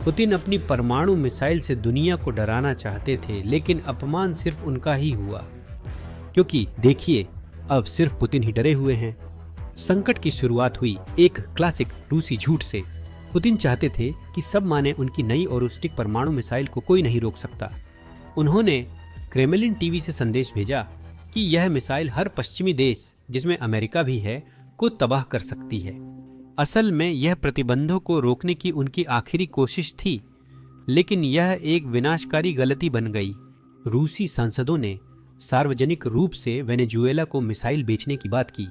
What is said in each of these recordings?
Putin अपनी परमाणु missile से दुनिया को डराना चाहते थे, लेकिन अपमान सिर्फ उनका ही हुआ, क्योंकि देखिए अब सिर्फ पुतिन ही डरे हुए हैं। संकट की शुरुआत हुई एक क्लासिक रूसी झूठ से। पुतिन चाहते थे कि सब माने उनकी नई ओरुस्टिक परमाणु मिसाइल को कोई नहीं रोक सकता। उन्होंने क्रेमलिन टीवी से संदेश भेजा कि यह मिसाइल हर पश्चिमी देश, जिसमें अमेरिका भी है, को तबाह कर सकती है। असल में यह प्रतिबंधों को रोकने की उनकी आखिरी कोशिश थी, लेकिन यह एक विनाशकारी गलती बन गई। रूसी सांसदों ने सार्वजनिक रूप से वेनेजुएला को मिसाइल बेचने की बात की,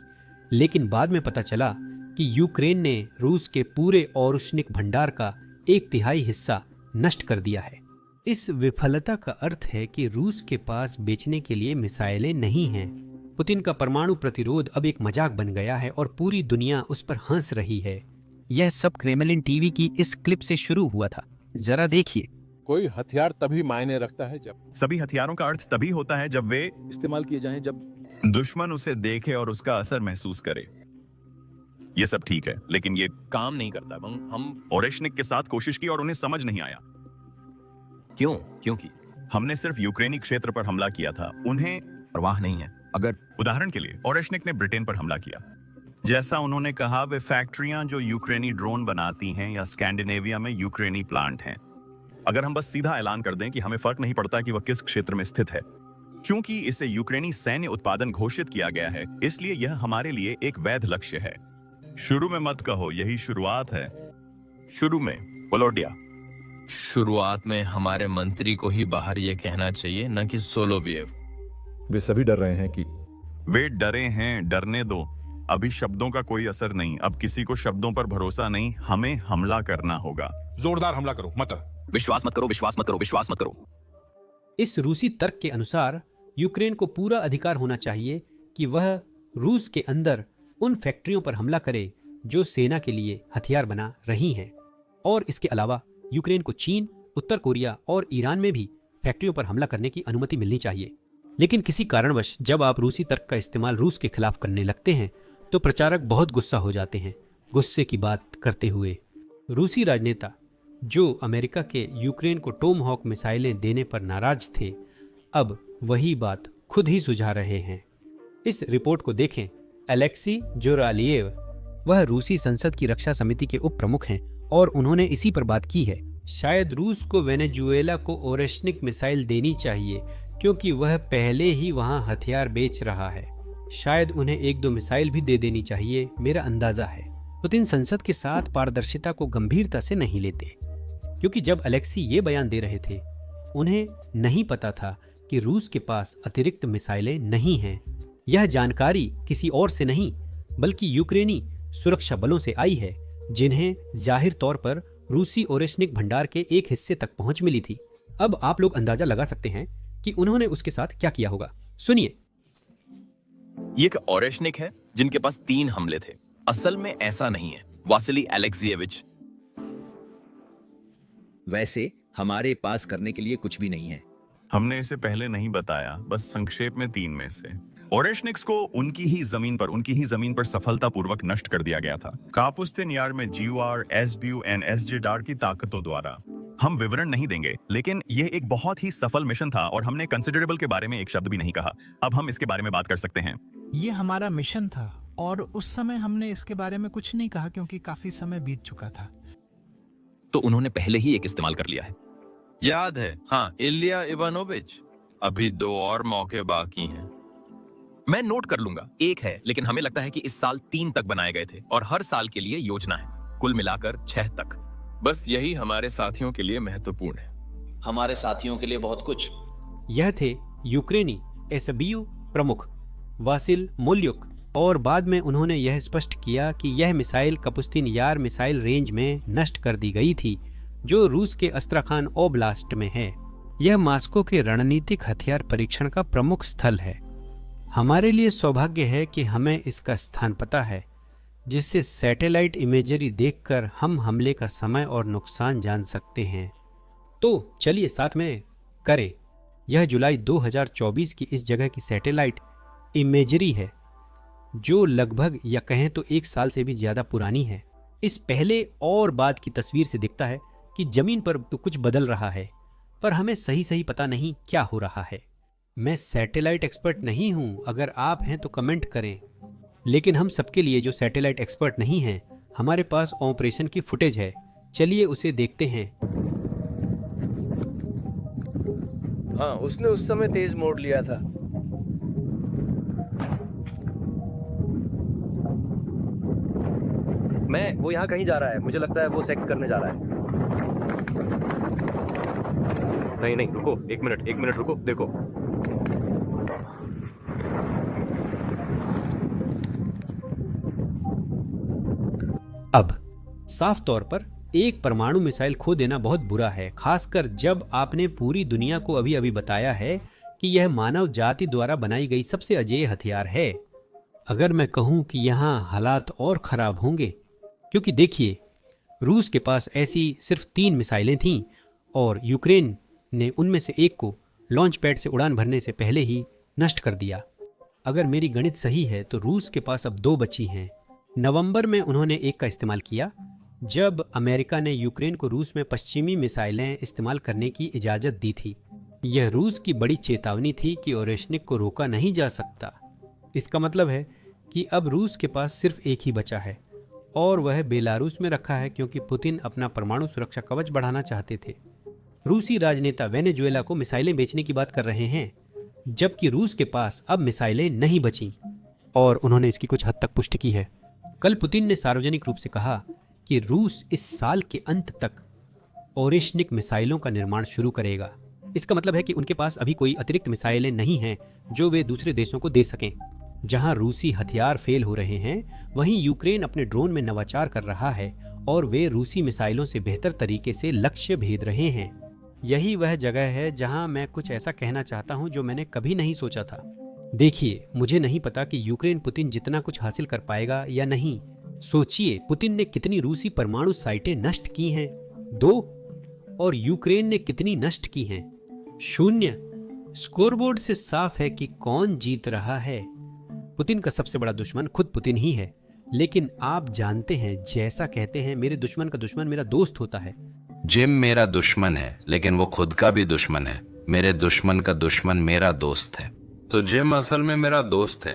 लेकिन बाद में पता चला कि यूक्रेन ने रूस के पूरे औरुष्निक भंडार का 1/3 हिस्सा नष्ट कर दिया है। इस विफलता का अर्थ है कि रूस के पास बेचने के लिए मिसाइलें नहीं हैं। पुतिन का परमाणु प्रतिरोध अब एक मजाक बन गया है और पूरी दुनिया उस पर हंस रही है। यह सब क्रेमलिन टीवी की इस क्लिप से शुरू हुआ था। जरा देखिए। कोई हथियार तभी मायने रखता है जब सभी हथियारों का अर्थ तभी होता है जब वे इस्तेमाल किए जाएं, जब दुश्मन उसे देखे और उसका असर महसूस करे। ये सब ठीक है, लेकिन ये काम नहीं करता। हम ओरेशनिक के साथ कोशिश की और उन्हें समझ नहीं आया। क्योंकि हमने सिर्फ यूक्रेनी क्षेत्र पर हमला किया था, उन्हें परवाह नहीं है। अगर उदाहरण के लिए ओरेशनिक ने ब्रिटेन पर हमला किया। जैसा उन्होंने कहा, वे फैक्ट्रियां जो यूक्रेनी ड्रोन बनाती हैं या स्कैंडिनेविया में यूक्रेनी प्लांट हैं। अगर हम बस सीधा ऐलान कर दें कि हमें फर्क नहीं पड़ता कि वह किस क्षेत्र में स्थित है, चूंकि इसे यूक्रेनी सैन्य उत्पादन घोषित किया गया है, इसलिए यह हमारे लिए एक वैध लक्ष्य है। शुरू में मत कहो, यही शुरुआत है। शुरू में वोलोडिया, शुरुआत में हमारे मंत्री को ही बाहर ये कहना चाहिए, न कि सोलोवियव। वे सभी डर रहे हैं कि वे डरे हैं, डरने दो। अभी शब्दों का कोई असर नहीं। अब किसी को शब्दों पर भरोसा नहीं, हमें हमला करना होगा। जोरदार हमला करो, मत विश्वास मत करो, विश्वास मत करो, विश्वास मत करो। इस रूसी तर्क के अनुसार यूक्रेन को पूरा अधिकार होना चाहिए कि वह रूस के अंदर उन फैक्ट्रियों पर हमला करे जो सेना के लिए हथियार बना रही हैं, और इसके अलावा यूक्रेन को चीन, उत्तर कोरिया और ईरान में भी फैक्ट्रियों पर हमला करने की अनुमति मिलनी चाहिए। लेकिन किसी कारणवश जब आप रूसी तर्क का इस्तेमाल रूस के खिलाफ करने लगते हैं तो प्रचारक बहुत गुस्सा हो जाते हैं। गुस्से की बात करते हुए रूसी राजनेता जो अमेरिका के यूक्रेन को टोमहॉक मिसाइलें देने पर नाराज थे, अब वही बात खुद ही सुझा रहे हैं। इस रिपोर्ट को देखें। अलेक्सी जोरालिएव, वह रूसी संसद की रक्षा समिति के उप प्रमुख हैं और उन्होंने इसी पर बात की है। शायद रूस को वेनेजुएला को ओरेशनिक मिसाइल देनी चाहिए, क्योंकि वह पहले ही वहां हथियार बेच रहा है। शायद उन्हें 1-2 मिसाइल भी दे देनी चाहिए, मेरा अंदाजा है। पुतिन संसद के साथ पारदर्शिता को गंभीरता से नहीं लेते, क्योंकि जब अलेक्सी ये बयान दे रहे थे, उन्हें नहीं पता था कि रूस के पास अतिरिक्त मिसाइलें नहीं हैं। यह जानकारी किसी और से नहीं, बल्कि यूक्रेनी सुरक्षा बलों से आई है, जिन्हें जाहिर तौर पर रूसी ओरेशनिक भंडार के एक हिस्से तक पहुंच मिली थी। अब आप लोग अंदाजा लगा सकते हैं कि उन्होंने उसके साथ क्या किया होगा। सुनिए। ये एक ओरेशनिक है जिनके पास 3 हमले थे। असल में ऐसा नहीं है, वासिली एलेक्जेविच। वैसे हमारे पास करने के लिए कुछ भी नहीं है। हमने इसे पहले नहीं बताया, बस संक्षेप में 3 में से। ओरेशनिक्स को उनकी ही जमीन पर सफलतापूर्वक नष्ट कर दिया गया था, कापुस्तिन यार में GUR, SBU और SJDAR की ताकतों द्वारा। हम विवरण नहीं देंगे, लेकिन यह एक बहुत ही सफल मिशन था और हमने कंसिडरेबल के बारे में एक शब्द भी नहीं कहा। अब हम इसके बारे में बात कर सकते हैं। ये हमारा मिशन था और उस समय हमने इसके बारे में कुछ नहीं कहा, क्योंकि काफी समय बीत चुका था। तो उन्होंने पहले ही एक इस्तेमाल कर लिया है। याद है? हाँ, इलिया इवानोविच। अभी 2 और मौके बाकी हैं। मैं नोट कर लूंगा। 1 है, लेकिन हमें लगता है कि इस साल 3 तक बनाए गए थे और हर साल के लिए योजना है, कुल मिलाकर 6 तक। बस यही हमारे साथियों के लिए महत्वपूर्ण है। हमारे साथियों के लिए बहुत कुछ। यह थे यूक्रेनी SBU प्रमुख वासिल मोल्युक, और बाद में उन्होंने यह स्पष्ट किया कि यह मिसाइल कपुस्तिन यार मिसाइल रेंज में नष्ट कर दी गई थी, जो रूस के अस्त्राखान ओब्लास्ट में है। यह मास्को के रणनीतिक हथियार परीक्षण का प्रमुख स्थल है। हमारे लिए सौभाग्य है कि हमें इसका स्थान पता है, जिससे सैटेलाइट इमेजरी देखकर हम हमले का समय और नुकसान जान सकते हैं। तो चलिए साथ में करें। यह जुलाई 2024 की इस जगह की सैटेलाइट इमेजरी है, जो लगभग या कहें तो 1 साल से भी ज्यादा पुरानी है। इस पहले और बाद की तस्वीर से दिखता है कि जमीन पर तो कुछ बदल रहा है, पर हमें सही सही पता नहीं क्या हो रहा है। मैं सैटेलाइट एक्सपर्ट नहीं हूं, अगर आप हैं तो कमेंट करें। लेकिन हम सबके लिए जो सैटेलाइट एक्सपर्ट नहीं हैं, हमारे पास ऑपरेशन की फुटेज है। चलिए उसे देखते हैं। हाँ, उसने उस समय तेज मोड़ लिया था। वो यहाँ कहीं जा रहा है, मुझे लगता है वो सेक्स करने जा रहा है। नहीं रुको, एक मिनट रुको, देखो। अब साफ तौर पर एक परमाणु मिसाइल खो देना बहुत बुरा है, खासकर जब आपने पूरी दुनिया को अभी अभी बताया है कि यह मानव जाति द्वारा बनाई गई सबसे अजेय हथियार है। अगर मैं कहूं कि यहाँ हालात और खराब होंगे, क्योंकि देखिए, रूस के पास ऐसी सिर्फ 3 मिसाइलें थीं और यूक्रेन ने उनमें से एक को लॉन्च पैड से उड़ान भरने से पहले ही नष्ट कर दिया। अगर मेरी गणित सही है तो रूस के पास अब 2 बची हैं। नवंबर में उन्होंने एक का इस्तेमाल किया, जब अमेरिका ने यूक्रेन को रूस में पश्चिमी मिसाइलें इस्तेमाल करने की इजाज़त दी थी। यह रूस की बड़ी चेतावनी थी कि ओरेशनिक को रोका नहीं जा सकता। इसका मतलब है कि अब रूस के पास सिर्फ एक ही बचा है और वह बेलारूस में रखा है, क्योंकि पुतिन अपना परमाणु सुरक्षा कवच बढ़ाना चाहते थे। रूसी राजनेता वेनेजुएला को मिसाइलें बेचने की बात कर रहे हैं, जबकि रूस के पास अब मिसाइलें नहीं बची और उन्होंने इसकी कुछ हद तक पुष्टि की है। कल पुतिन ने सार्वजनिक रूप से कहा कि रूस इस साल के अंत तक ओरेशनिक मिसाइलों का निर्माण शुरू करेगा। इसका मतलब है कि उनके पास अभी कोई अतिरिक्त मिसाइलें नहीं हैं जो वे दूसरे देशों को दे सकें। जहां रूसी हथियार फेल हो रहे हैं, वहीं यूक्रेन अपने ड्रोन में नवाचार कर रहा है और वे रूसी मिसाइलों से बेहतर तरीके से लक्ष्य भेद रहे हैं। यही वह जगह है जहां मैं कुछ ऐसा कहना चाहता हूं जो मैंने कभी नहीं सोचा था। देखिए, मुझे नहीं पता कि यूक्रेन पुतिन जितना कुछ हासिल कर पाएगा या नहीं। सोचिए, पुतिन ने कितनी रूसी परमाणु साइटें नष्ट की हैं? 2। और यूक्रेन ने कितनी नष्ट की हैं? 0। स्कोरबोर्ड से साफ है कि कौन जीत रहा है। पुतिन का सबसे बड़ा दुश्मन खुद पुतिन ही है। लेकिन आप जानते हैं, जैसा कहते हैं, मेरे दुश्मन का दुश्मन मेरा दोस्त होता है। जिम मेरा दुश्मन है, लेकिन वो खुद का भी दुश्मन है। मेरे दुश्मन का दुश्मन मेरा दोस्त है। तो जिम असल में मेरा दोस्त है,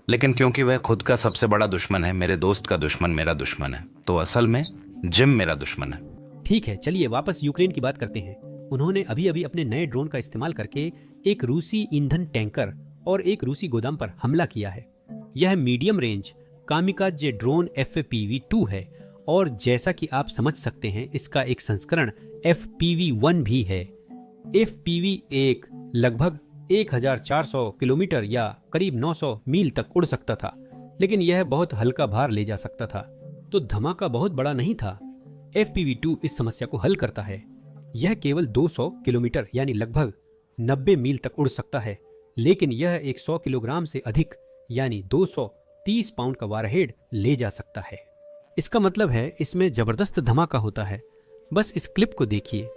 लेकिन क्योंकि वह खुद का सबसे बड़ा दुश्मन है, मेरे दोस्त का दुश्मन मेरा दुश्मन है, तो असल में जिम मेरा दुश्मन है। ठीक है, चलिए वापस यूक्रेन की बात करते हैं। उन्होंने अभी अभी अपने नए ड्रोन का इस्तेमाल करके एक रूसी ईंधन टैंकर और एक रूसी गोदाम पर हमला किया है। यह medium range kamikaze drone FPV-2 है और जैसा कि आप समझ सकते हैं, इसका एक संस्करण FPV-1 भी है। FPV-1 लगभग 1400 किलोमीटर या करीब 900 मील तक उड़ सकता था, लेकिन यह बहुत हल्का भार ले जा सकता था, तो धमाका बहुत बड़ा नहीं था। FPV-2 इस समस्या को हल करता है। यह केवल 200 किलोमीटर यानी लगभग 90 मील तक उड़ सकता है, लेकिन यह 100 किलोग्राम से अधिक यानी 230 पाउंड का वारहेड ले जा सकता है। इसका मतलब है इसमें जबरदस्त धमाका होता है। बस इस क्लिप को देखिए।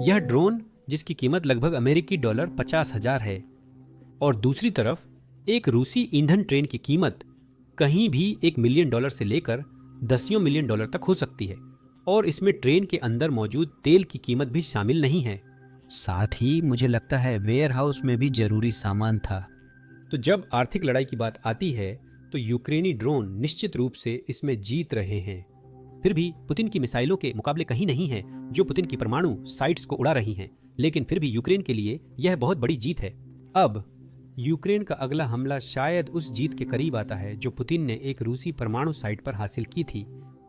यह ड्रोन, जिसकी कीमत लगभग अमेरिकी डॉलर 50,000 है, और दूसरी तरफ एक रूसी ईंधन ट्रेन की कीमत कहीं भी $1 मिलियन से लेकर $10 मिलियन तक हो सकती है, और इसमें ट्रेन के अंदर मौजूद तेल की कीमत भी शामिल नहीं है। साथ ही मुझे लगता है वेयर हाउस में भी जरूरी सामान था। तो जब आर्थिक लड़ाई की बात आती है तो यूक्रेनी ड्रोन निश्चित रूप से इसमें जीत रहे हैं। फिर भी पुतिन की मिसाइलों के मुकाबले कहीं नहीं है, जो पुतिन की परमाणु साइट्स को उड़ा रही हैं, लेकिन फिर भी यूक्रेन के लिए यह बहुत बड़ी जीत है। अब यूक्रेन का अगला हमला शायद उस जीत के करीब आता है जो पुतिन ने एक रूसी परमाणु साइट पर हासिल की थी।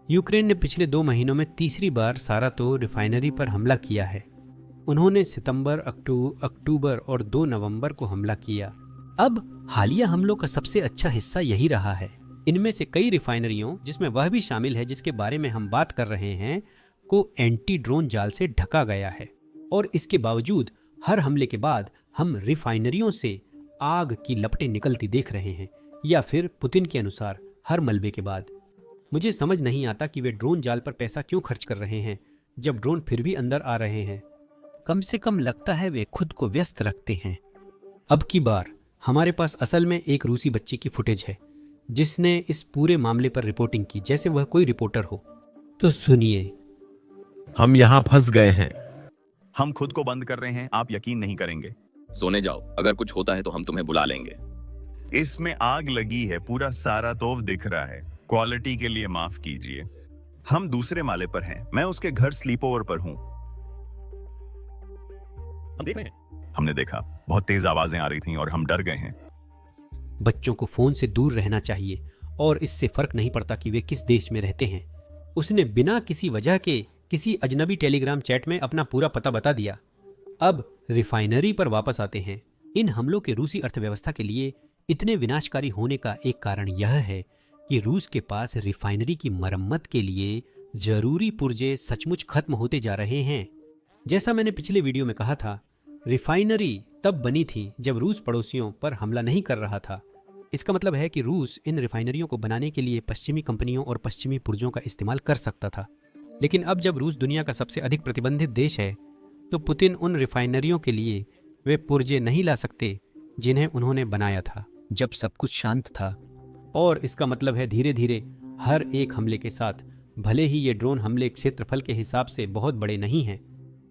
यूक्रेन ने पिछले 2 महीनों में तीसरी बार सारातोव रिफाइनरी पर हमला किया है। उन्होंने सितंबर, अक्टूबर और 2 नवंबर को हमला किया। अब हालिया हमलों का सबसे अच्छा हिस्सा यही रहा है। इनमें से कई रिफाइनरियों, जिसमें वह भी शामिल है जिसके बारे में हम बात कर रहे हैं, को एंटी ड्रोन जाल से ढका गया है। और इसके बावजूद हर हमले के बाद हम रिफाइनरियों से आग की लपटें निकलती देख रहे हैं, या फिर पुतिन के अनुसार हर मलबे के बाद। मुझे समझ नहीं आता कि वे ड्रोन जाल पर पैसा क्यों खर्च कर रहे हैं जब ड्रोन फिर भी अंदर आ रहे हैं। कम से कम लगता है वे खुद को व्यस्त रखते हैं। अब की बार हमारे पास असल में एक रूसी बच्चे की फुटेज है जिसने इस पूरे मामले पर रिपोर्टिंग की जैसे वह कोई रिपोर्टर हो। तो सुनिए। हम यहाँ फंस गए हैं। हम खुद को बंद कर रहे हैं, आप यकीन नहीं करेंगे। सोने जाओ, अगर कुछ होता है तो हम तुम्हें बुला लेंगे। इसमें आग लगी है, पूरा सारा तोफ दिख रहा है। क्वालिटी के लिए माफ कीजिए। हम दूसरे माले पर हैं, मैं उसके घर स्लीप ओवर पर हूं। हम देख रहे हैं। हमने देखा बहुत तेज आवाजें आ रही थीं और हम डर गए हैं। बच्चों को फोन से दूर रहना चाहिए और इससे फर्क नहीं पड़ता कि वे किस देश में रहते हैं। उसने बिना किसी वजह के किसी अजनबी टेलीग्राम चैट में अपना पूरा पता बता दिया। अब रिफाइनरी पर वापस आते हैं। इन हमलों के रूसी अर्थव्यवस्था के लिए इतने विनाशकारी होने का एक कारण यह है कि रूस के पास रिफाइनरी की मरम्मत के लिए जरूरी पुर्जे सचमुच खत्म होते जा रहे हैं। जैसा मैंने पिछले वीडियो में कहा था, रिफाइनरी तब बनी थी जब रूस पड़ोसियों पर हमला नहीं कर रहा था। इसका मतलब है कि रूस इन रिफाइनरियों को बनाने के लिए पश्चिमी कंपनियों और पश्चिमी पुर्जों का इस्तेमाल कर सकता था। लेकिन अब जब रूस दुनिया का सबसे अधिक प्रतिबंधित देश है, तो पुतिन उन रिफाइनरियों के लिए वे पुर्जे नहीं ला सकते जिन्हें उन्होंने बनाया था जब सब कुछ शांत था। और इसका मतलब है धीरे धीरे हर एक हमले के साथ, भले ही ये ड्रोन हमले क्षेत्रफल के हिसाब से बहुत बड़े नहीं हैं,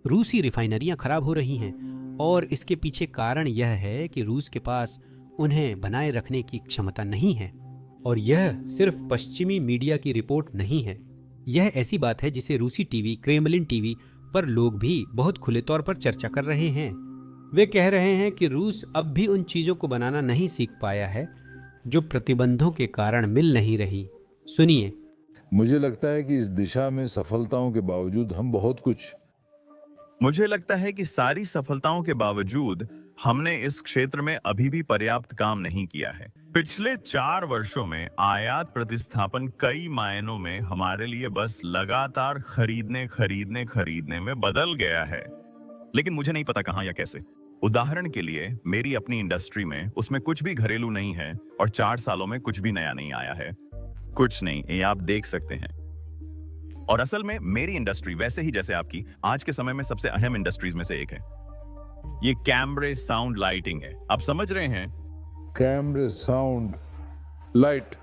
रूसी रिफाइनरियां खराब हो रही हैं। और इसके पीछे कारण यह है कि रूस के पास उन्हें बनाए रखने की क्षमता नहीं है। और यह सिर्फ पश्चिमी मीडिया की रिपोर्ट नहीं है, यह ऐसी बात है जिसे रूसी टीवी, क्रेमलिन टीवी पर लोग भी बहुत खुले तौर पर चर्चा कर रहे हैं। वे कह रहे हैं कि रूस अब भी उन चीजों को बनाना नहीं सीख पाया है जो प्रतिबंधों के कारण मिल नहीं रही। सुनिए। मुझे लगता है कि इस दिशा में सफलताओं के बावजूद हम बहुत कुछ मुझे लगता है कि सारी सफलताओं के बावजूद हमने इस क्षेत्र में अभी भी पर्याप्त काम नहीं किया है। पिछले 4 वर्षों में आयात प्रतिस्थापन कई मायनों में हमारे लिए बस लगातार खरीदने में बदल गया है। लेकिन मुझे नहीं पता कहां या कैसे। उदाहरण के लिए मेरी अपनी इंडस्ट्री में उसमें कुछ भी घरेलू नहीं है और 4 सालों में कुछ भी नया नहीं आया है। कुछ नहीं, ये आप देख सकते हैं। और असल में मेरी इंडस्ट्री वैसे ही जैसे आपकी आज के समय में सबसे अहम इंडस्ट्रीज में से एक है। ये कैमरे साउंड लाइटिंग है। आप समझ रहे हैं? कैमरे साउंड लाइट।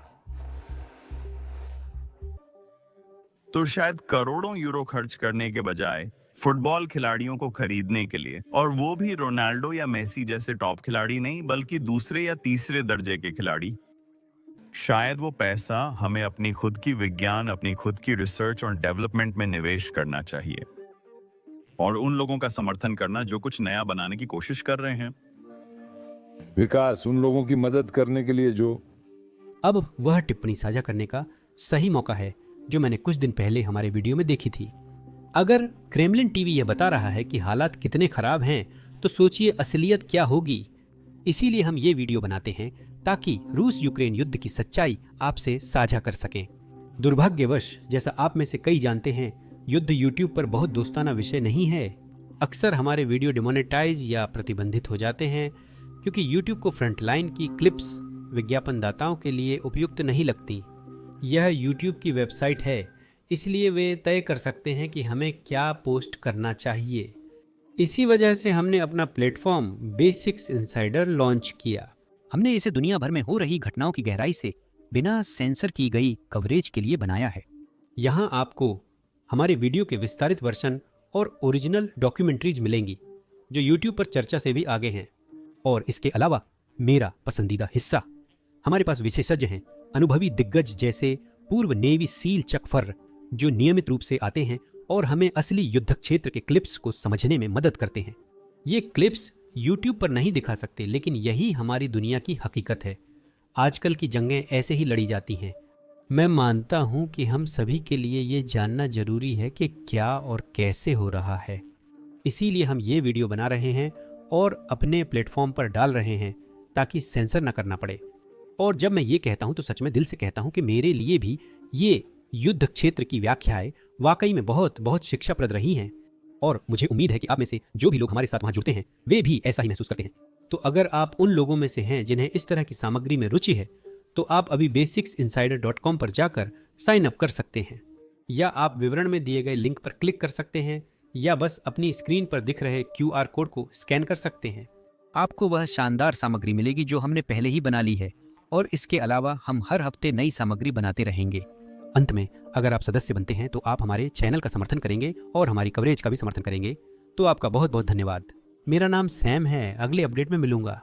तो शायद करोड़ों यूरो खर्च करने के बजाय फुटबॉल खिलाड़ियों को खरीदने के लिए, और वो भी रोनाल्डो या मेसी जैसे टॉप खिलाड़ी नहीं बल्कि दूसरे या तीसरे दर्जे के खिलाड़ी, शायद वो पैसा हमें अपनी खुद की विज्ञान, अपनी खुद की रिसर्च और डेवलपमेंट में निवेश करना चाहिए और उन लोगों का समर्थन करना जो कुछ नया बनाने की कोशिश कर रहे हैं। विकास, उन लोगों की मदद करने के लिए जो। अब वह टिप्पणी साझा करने का सही मौका है जो मैंने कुछ दिन पहले हमारे वीडियो में देखी थी। अगर क्रेमलिन टीवी यह बता रहा है कि हालात कितने खराब हैं, तो सोचिए असलियत क्या होगी। इसीलिए हम ये वीडियो बनाते हैं ताकि रूस यूक्रेन युद्ध की सच्चाई आपसे साझा कर सकें। दुर्भाग्यवश, जैसा आप में से कई जानते हैं, युद्ध यूट्यूब पर बहुत दोस्ताना विषय नहीं है। अक्सर हमारे वीडियो डिमोनेटाइज या प्रतिबंधित हो जाते हैं क्योंकि यूट्यूब को फ्रंटलाइन की क्लिप्स विज्ञापनदाताओं के लिए उपयुक्त नहीं लगती। यह यूट्यूब की वेबसाइट है, इसलिए वे तय कर सकते हैं कि हमें क्या पोस्ट करना चाहिए। इसी वजह से हमने अपना प्लेटफॉर्म बेसिक्स इनसाइडर लॉन्च किया। हमने इसे दुनिया भर में हो रही घटनाओं की गहराई से बिना सेंसर की गई कवरेज के लिए बनाया है। यहाँ आपको हमारे वीडियो के विस्तारित वर्जन और ओरिजिनल डॉक्यूमेंट्रीज मिलेंगी जो यूट्यूब पर चर्चा से भी आगे हैं। और इसके अलावा मेरा पसंदीदा हिस्सा, हमारे पास विशेषज्ञ हैं, अनुभवी दिग्गज जैसे पूर्व नेवी सील चक फर्र, जो नियमित रूप से आते हैं और हमें असली युद्ध क्षेत्र के क्लिप्स को समझने में मदद करते हैं। ये क्लिप्स यूट्यूब पर नहीं दिखा सकते, लेकिन यही हमारी दुनिया की हकीकत है। आजकल की जंगें ऐसे ही लड़ी जाती हैं। मैं मानता हूं कि हम सभी के लिए ये जानना जरूरी है कि क्या और कैसे हो रहा है। इसीलिए हम ये वीडियो बना रहे हैं और अपने प्लेटफॉर्म पर डाल रहे हैं ताकि सेंसर न करना पड़े। और जब मैं ये कहता हूं तो सच में दिल से कहता हूं कि मेरे लिए भी ये युद्ध क्षेत्र की व्याख्याएं वाकई में बहुत बहुत शिक्षाप्रद रही हैं और मुझे उम्मीद है कि आप में से जो भी लोग हमारे साथ वहां जुड़ते हैं वे भी ऐसा ही महसूस करते हैं। तो अगर आप उन लोगों में से हैं जिन्हें इस तरह की सामग्री में रुचि है तो आप अभी basicsinsider.com पर जाकर साइन अप कर सकते हैं, या आप विवरण में दिए गए लिंक पर क्लिक कर सकते हैं, या बस अपनी स्क्रीन पर दिख रहे QR कोड को स्कैन कर सकते हैं। आपको वह शानदार सामग्री मिलेगी जो हमने पहले ही बना ली है, और इसके अलावा हम हर हफ्ते नई सामग्री बनाते रहेंगे। अंत में अगर आप सदस्य बनते हैं तो आप हमारे चैनल का समर्थन करेंगे और हमारी कवरेज का भी समर्थन करेंगे। तो आपका बहुत बहुत धन्यवाद। मेरा नाम सैम है, अगले अपडेट में मिलूंगा।